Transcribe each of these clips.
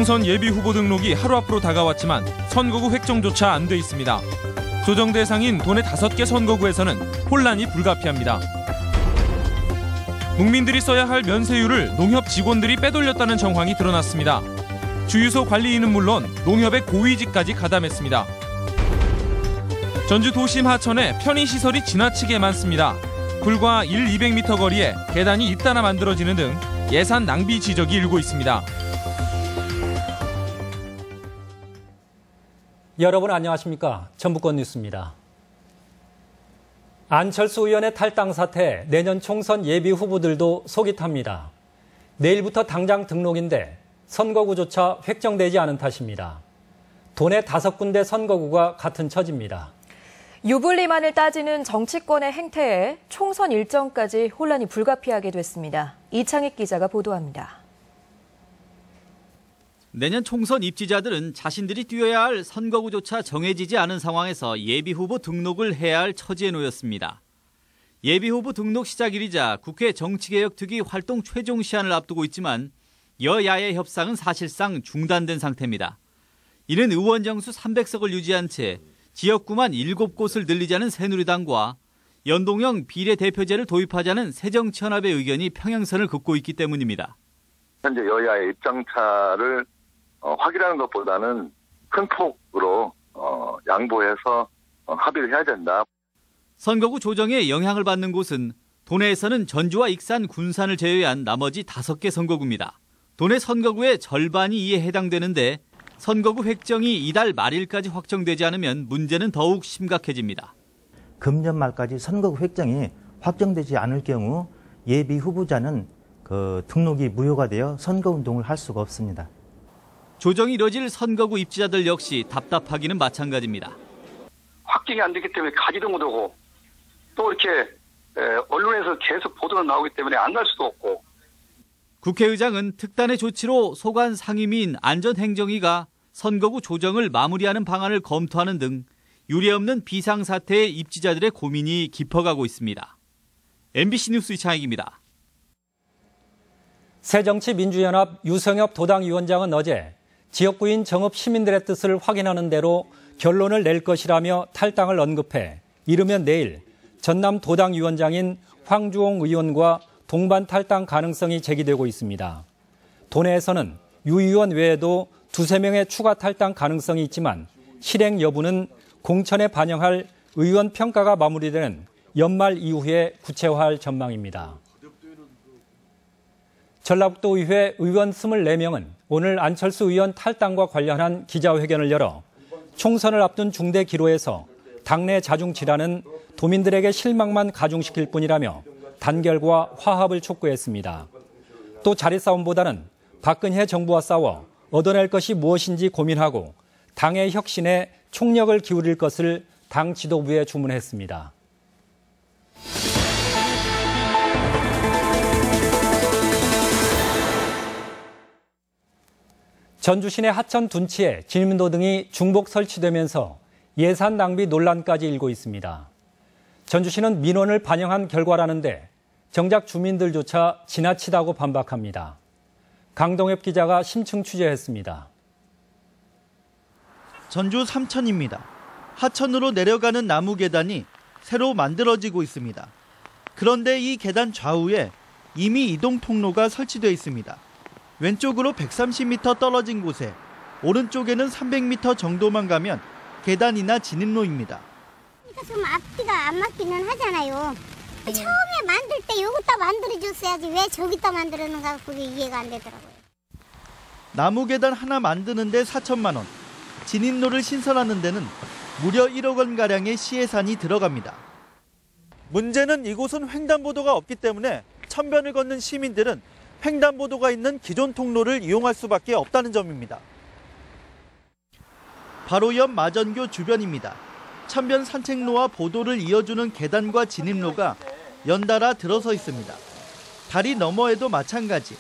총선 예비후보 등록이 하루 앞으로 다가왔지만 선거구 획정조차 안 돼 있습니다. 조정 대상인 도내 5개 선거구에서는 혼란이 불가피합니다. 국민들이 써야 할 면세율을 농협 직원들이 빼돌렸다는 정황이 드러났습니다. 주유소 관리인은 물론 농협의 고위직까지 가담했습니다. 전주 도심 하천에 편의시설이 지나치게 많습니다. 불과 200m 거리에 계단이 잇따라 만들어지는 등 예산 낭비 지적이 일고 있습니다. 여러분 안녕하십니까? 전북권 뉴스입니다. 안철수 의원의 탈당 사태에 내년 총선 예비 후보들도 속이 탑니다. 내일부터 당장 등록인데 선거구조차 획정되지 않은 탓입니다. 도내 5군데 선거구가 같은 처지입니다. 유불리만을 따지는 정치권의 행태에 총선 일정까지 혼란이 불가피하게 됐습니다. 이창익 기자가 보도합니다. 내년 총선 입지자들은 자신들이 뛰어야 할 선거구조차 정해지지 않은 상황에서 예비후보 등록을 해야 할 처지에 놓였습니다. 예비후보 등록 시작일이자 국회 정치개혁특위 활동 최종 시한을 앞두고 있지만 여야의 협상은 사실상 중단된 상태입니다. 이는 의원 정수 300석을 유지한 채 지역구만 7곳을 늘리자는 새누리당과 연동형 비례대표제를 도입하자는 새정치연합의 의견이 평행선을 긋고 있기 때문입니다. 현재 여야의 입장차를 확인하는 것보다는 큰 폭으로 양보해서 합의를 해야 된다. 선거구 조정에 영향을 받는 곳은 도내에서는 전주와 익산, 군산을 제외한 나머지 5개 선거구입니다. 도내 선거구의 절반이 이에 해당되는데 선거구 획정이 이달 말일까지 확정되지 않으면 문제는 더욱 심각해집니다. 금년 말까지 선거구 획정이 확정되지 않을 경우 예비 후보자는 등록이 무효가 되어 선거운동을 할 수가 없습니다. 조정이 이뤄질 선거구 입지자들 역시 답답하기는 마찬가지입니다. 확정이 안 되기 때문에 가지도 못하고 또 이렇게 언론에서 계속 보도가 나오기 때문에 안 갈 수도 없고. 국회의장은 특단의 조치로 소관 상임위인 안전행정위가 선거구 조정을 마무리하는 방안을 검토하는 등 유례없는 비상사태에 입지자들의 고민이 깊어가고 있습니다. MBC 뉴스 이창익입니다. 새정치민주연합 유성엽 도당위원장은 어제 지역구인 정읍 시민들의 뜻을 확인하는 대로 결론을 낼 것이라며 탈당을 언급해 이르면 내일 전남 도당위원장인 황주홍 의원과 동반 탈당 가능성이 제기되고 있습니다. 도내에서는 유 의원 외에도 2~3명의 추가 탈당 가능성이 있지만 실행 여부는 공천에 반영할 의원 평가가 마무리되는 연말 이후에 구체화할 전망입니다. 전라북도의회 의원 24명은 오늘 안철수 의원 탈당과 관련한 기자회견을 열어 총선을 앞둔 중대 기로에서 당내 자중 질환은 도민들에게 실망만 가중시킬 뿐이라며 단결과 화합을 촉구했습니다. 또 자리 싸움보다는 박근혜 정부와 싸워 얻어낼 것이 무엇인지 고민하고 당의 혁신에 총력을 기울일 것을 당 지도부에 주문했습니다. 전주 시내 하천 둔치에 진입로 등이 중복 설치되면서 예산 낭비 논란까지 일고 있습니다. 전주시는 민원을 반영한 결과라는데 정작 주민들조차 지나치다고 반박합니다. 강동엽 기자가 심층 취재했습니다. 전주 삼천입니다. 하천으로 내려가는 나무 계단이 새로 만들어지고 있습니다. 그런데 이 계단 좌우에 이미 이동 통로가 설치되어 있습니다. 왼쪽으로 130m 떨어진 곳에 오른쪽에는 300m 정도만 가면 계단이나 진입로입니다. 좀 앞뒤가 안 맞기는 하잖아요. 처음에 만들 때 여기다 만들어줬어야지 왜 저기다 만들었는가 그게 이해가 안 되더라고요. 나무 계단 하나 만드는데 4천만 원, 진입로를 신설하는 데는 무려 1억 원가량의 시예산이 들어갑니다. 문제는 이곳은 횡단보도가 없기 때문에 천변을 걷는 시민들은 횡단보도가 있는 기존 통로를 이용할 수밖에 없다는 점입니다. 바로 옆 마전교 주변입니다. 천변 산책로와 보도를 이어주는 계단과 진입로가 연달아 들어서 있습니다. 다리 너머에도 마찬가지.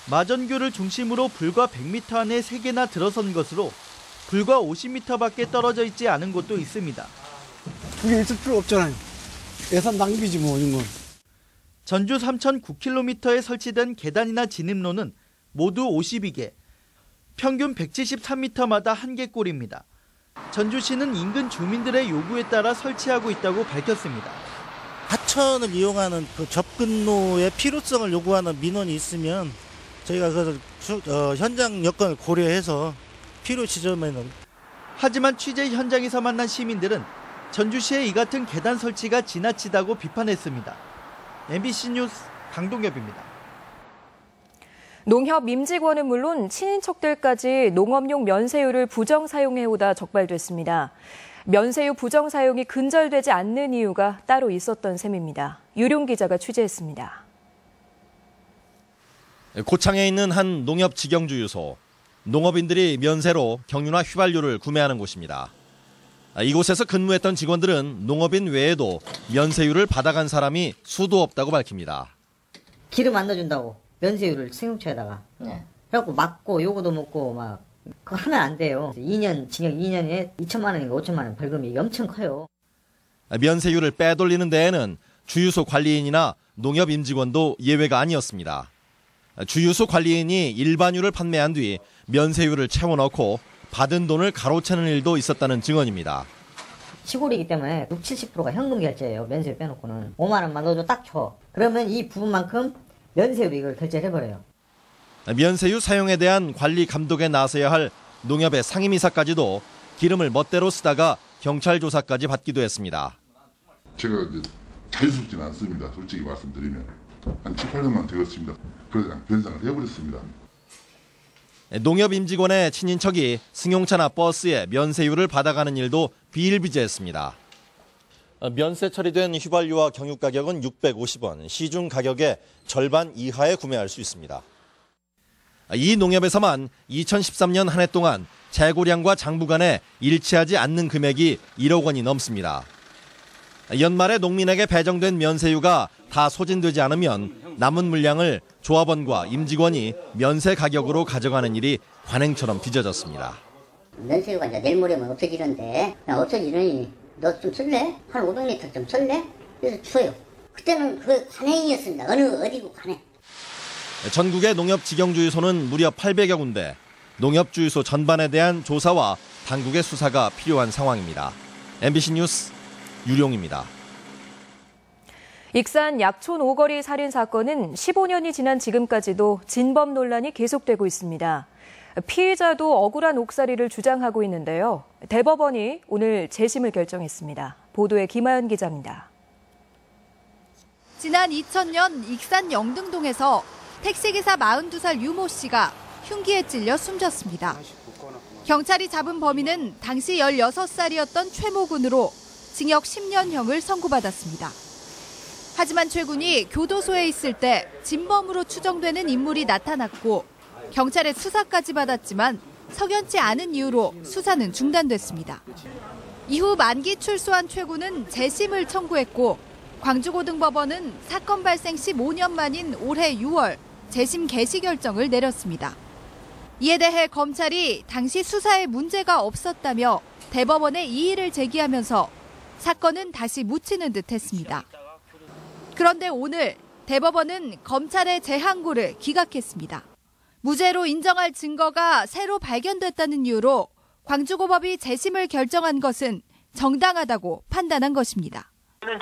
마전교를 중심으로 불과 100m 안에 3개나 들어선 것으로 불과 50m밖에 떨어져 있지 않은 곳도 있습니다. 그게 있을 필요 없잖아요. 예산 낭비지 뭐 이런 건. 전주 삼천 9km에 설치된 계단이나 진입로는 모두 52개. 평균 173m마다 한 개 꼴입니다. 전주시는 인근 주민들의 요구에 따라 설치하고 있다고 밝혔습니다. 하천을 이용하는 그 접근로의 필요성을 요구하는 민원이 있으면 저희가 그 현장 여건을 고려해서 필요 지점에는. 하지만 취재 현장에서 만난 시민들은 전주시의 이 같은 계단 설치가 지나치다고 비판했습니다. MBC 뉴스 강동엽입니다. 농협 임직원은 물론 친인척들까지 농업용 면세유를 부정 사용해오다 적발됐습니다. 면세유 부정 사용이 근절되지 않는 이유가 따로 있었던 셈입니다. 유룡 기자가 취재했습니다. 고창에 있는 한 농협 직영주유소. 농업인들이 면세로 경유나 휘발유를 구매하는 곳입니다. 이곳에서 근무했던 직원들은 농업인 외에도 면세유를 받아간 사람이 수도 없다고 밝힙니다. 기름 안 넣어준다고 면세유를 승용차에다가 그래갖고 맞고 요거도 먹고 막 그거 하면 안 돼요. 2년 징역 2년에 2천만 원인가 5천만 원 벌금이 엄청 커요. 면세유를 빼돌리는 데에는 주유소 관리인이나 농협 임직원도 예외가 아니었습니다. 주유소 관리인이 일반유를 판매한 뒤 면세유를 채워넣고 받은 돈을 가로채는 일도 있었다는 증언입니다. 시골이기 때문에 60~70%가 현금 결제예요. 면세유 빼놓고는 5만 원만 넣어줘 딱 줘. 그러면 이 부분만큼 면세유로 이걸 결제를 해버려요. 면세유 사용에 대한 관리 감독에 나서야 할 농협의 상임이사까지도 기름을 멋대로 쓰다가 경찰 조사까지 받기도 했습니다. 제가 이제 자유스럽지는 않습니다. 솔직히 말씀드리면 한 7~8년만 되었습니다. 그러자 변상을 해버렸습니다. 농협 임직원의 친인척이 승용차나 버스에 면세유를 받아가는 일도 비일비재했습니다. 면세 처리된 휘발유와 경유 가격은 650원, 시중 가격의 절반 이하에 구매할 수 있습니다. 이 농협에서만 2013년 한 해 동안 재고량과 장부 간에 일치하지 않는 금액이 1억 원이 넘습니다. 연말에 농민에게 배정된 면세유가 다 소진되지 않으면 남은 물량을 조합원과 임직원이 면세 가격으로 가져가는 일이 관행처럼 빚어졌습니다. 면세유가 이제 내일 모레면 없어지는데 없어지느니 너 좀 쓸래? 한 500리터 좀 쓸래? 그래서 줘요. 그때는 그 관행이었습니다. 어디고 관행. 전국의 농협 직영주유소는 무려 800여 군데, 농협주유소 전반에 대한 조사와 당국의 수사가 필요한 상황입니다. MBC 뉴스 유룡입니다. 익산 약촌 오거리 살인 사건은 15년이 지난 지금까지도 진범 논란이 계속되고 있습니다. 피해자도 억울한 옥살이를 주장하고 있는데요. 대법원이 오늘 재심을 결정했습니다. 보도에 김하연 기자입니다. 지난 2000년 익산 영등동에서 택시기사 42살 유모 씨가 흉기에 찔려 숨졌습니다. 경찰이 잡은 범인은 당시 16살이었던 최모 군으로 징역 10년형을 선고받았습니다. 하지만 최 군이 교도소에 있을 때 진범으로 추정되는 인물이 나타났고 경찰의 수사까지 받았지만 석연치 않은 이유로 수사는 중단됐습니다. 이후 만기 출소한 최 군은 재심을 청구했고 광주고등법원은 사건 발생 15년 만인 올해 6월 재심 개시 결정을 내렸습니다. 이에 대해 검찰이 당시 수사에 문제가 없었다며 대법원에 이의를 제기하면서 사건은 다시 묻히는 듯 했습니다. 그런데 오늘 대법원은 검찰의 재항고를 기각했습니다. 무죄로 인정할 증거가 새로 발견됐다는 이유로 광주고법이 재심을 결정한 것은 정당하다고 판단한 것입니다.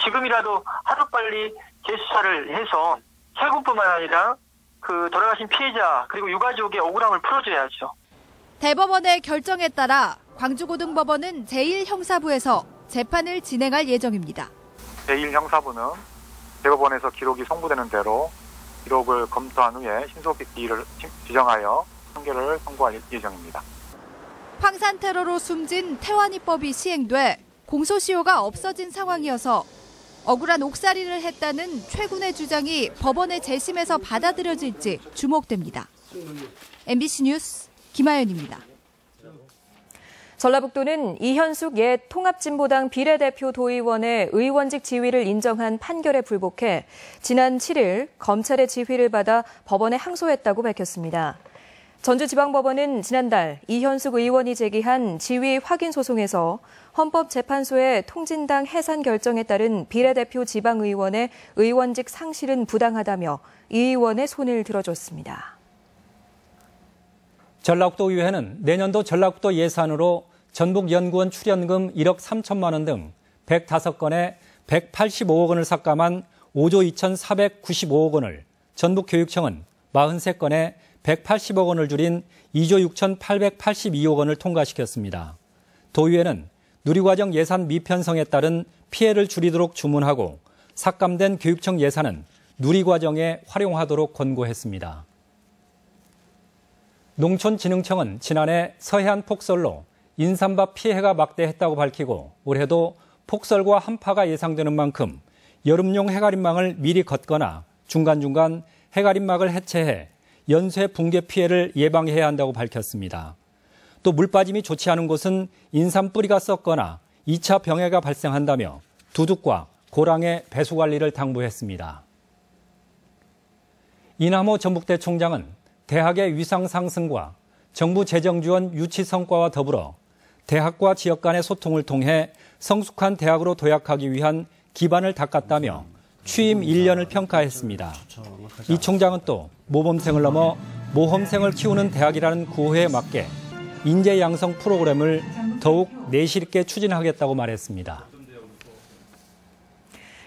지금이라도 하루빨리 재수사를 해서 최군뿐만 아니라 그 돌아가신 피해자 그리고 유가족의 억울함을 풀어줘야죠. 대법원의 결정에 따라 광주고등법원은 제1형사부에서 재판을 진행할 예정입니다. 제1형사부는 대법원에서 기록이 송부되는 대로 기록을 검토한 후에 신속히 기일을 지정하여 판결을 선고할 예정입니다. 황산 테러로 숨진 태완이법이 시행돼 공소시효가 없어진 상황이어서 억울한 옥살이를 했다는 최 군의 주장이 법원의 재심에서 받아들여질지 주목됩니다. MBC 뉴스 김하연입니다. 전라북도는 이현숙 옛 통합진보당 비례대표 도의원의 의원직 지위를 인정한 판결에 불복해 지난 7일 검찰의 지휘를 받아 법원에 항소했다고 밝혔습니다. 전주지방법원은 지난달 이현숙 의원이 제기한 지위 확인 소송에서 헌법재판소의 통진당 해산 결정에 따른 비례대표 지방의원의 의원직 상실은 부당하다며 이 의원의 손을 들어줬습니다. 전라북도의회는 내년도 전라북도 예산으로 전북연구원 출연금 1억 3천만 원 등 105건에 185억 원을 삭감한 5조 2,495억 원을, 전북교육청은 43건에 180억 원을 줄인 2조 6,882억 원을 통과시켰습니다. 도의회는 누리과정 예산 미편성에 따른 피해를 줄이도록 주문하고 삭감된 교육청 예산은 누리과정에 활용하도록 권고했습니다. 농촌진흥청은 지난해 서해안 폭설로 인삼밭 피해가 막대했다고 밝히고 올해도 폭설과 한파가 예상되는 만큼 여름용 해가림망을 미리 걷거나 중간중간 해가림막을 해체해 연쇄 붕괴 피해를 예방해야 한다고 밝혔습니다. 또 물빠짐이 좋지 않은 곳은 인삼 뿌리가 썩거나 2차 병해가 발생한다며 두둑과 고랑의 배수 관리를 당부했습니다. 이남호 전북대 총장은 대학의 위상 상승과 정부 재정 지원 유치 성과와 더불어 대학과 지역 간의 소통을 통해 성숙한 대학으로 도약하기 위한 기반을 닦았다며 취임 1년을 평가했습니다. 이 총장은 또 모범생을 넘어 모험생을 키우는 대학이라는 구호에 맞게 인재 양성 프로그램을 더욱 내실 있게 추진하겠다고 말했습니다.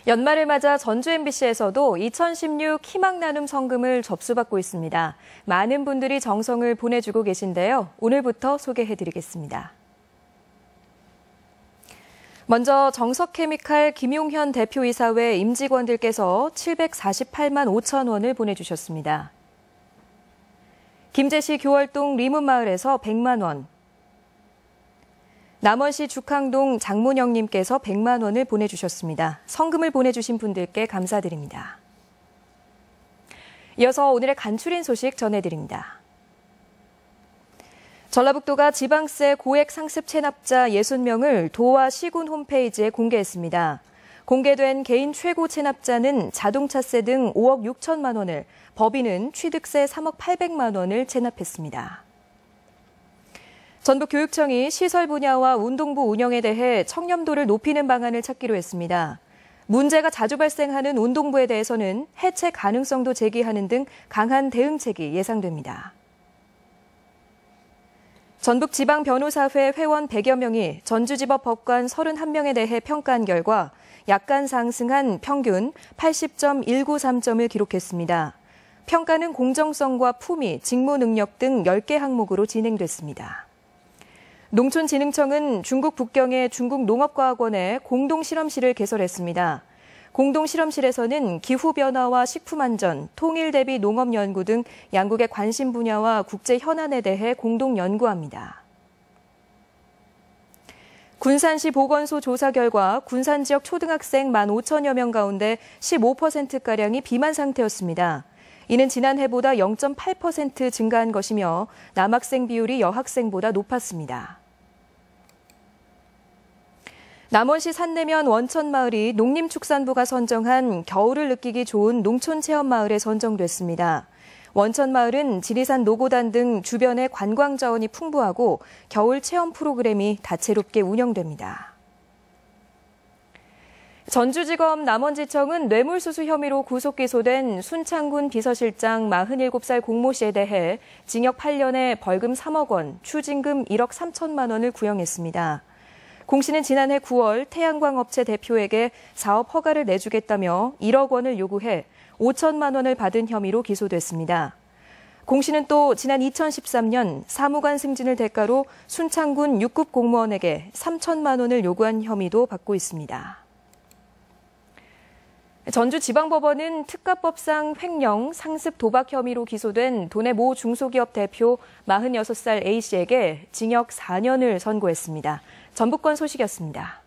연말을 맞아 전주 MBC에서도 2016 희망 나눔 성금을 접수받고 있습니다. 많은 분들이 정성을 보내주고 계신데요. 오늘부터 소개해드리겠습니다. 먼저 정석케미칼 김용현 대표이사 외 임직원들께서 748만 5천 원을 보내주셨습니다. 김제시 교월동 리문마을에서 100만 원, 남원시 죽항동 장문영님께서 100만 원을 보내주셨습니다. 성금을 보내주신 분들께 감사드립니다. 이어서 오늘의 간추린 소식 전해드립니다. 전라북도가 지방세 고액 상습 체납자 60명을 도와 시군 홈페이지에 공개했습니다. 공개된 개인 최고 체납자는 자동차세 등 5억 6천만 원을, 법인은 취득세 3억 800만 원을 체납했습니다. 전북교육청이 시설 분야와 운동부 운영에 대해 청렴도를 높이는 방안을 찾기로 했습니다. 문제가 자주 발생하는 운동부에 대해서는 해체 가능성도 제기하는 등 강한 대응책이 예상됩니다. 전북지방변호사회 회원 100여 명이 전주지법 법관 31명에 대해 평가한 결과 약간 상승한 평균 80.193점을 기록했습니다. 평가는 공정성과 품위, 직무 능력 등 10개 항목으로 진행됐습니다. 농촌진흥청은 중국 북경의 중국농업과학원에 공동실험실을 개설했습니다. 공동실험실에서는 기후변화와 식품안전, 통일 대비 농업연구 등 양국의 관심 분야와 국제 현안에 대해 공동 연구합니다. 군산시 보건소 조사 결과 군산 지역 초등학생 15,000여 명 가운데 15%가량이 비만 상태였습니다. 이는 지난해보다 0.8% 증가한 것이며 남학생 비율이 여학생보다 높았습니다. 남원시 산내면 원천마을이 농림축산부가 선정한 겨울을 느끼기 좋은 농촌체험마을에 선정됐습니다. 원천마을은 지리산 노고단 등 주변의 관광자원이 풍부하고 겨울 체험 프로그램이 다채롭게 운영됩니다. 전주지검 남원지청은 뇌물수수 혐의로 구속 기소된 순창군 비서실장 47살 공모 씨에 대해 징역 8년에 벌금 3억 원, 추징금 1억 3천만 원을 구형했습니다. 공 씨는 지난해 9월 태양광 업체 대표에게 사업 허가를 내주겠다며 1억 원을 요구해 5천만 원을 받은 혐의로 기소됐습니다. 공 씨는 또 지난 2013년 사무관 승진을 대가로 순창군 6급 공무원에게 3천만 원을 요구한 혐의도 받고 있습니다. 전주지방법원은 특가법상 횡령, 상습 도박 혐의로 기소된 도내 모 중소기업 대표 46살 A씨에게 징역 4년을 선고했습니다. 전북권 소식이었습니다.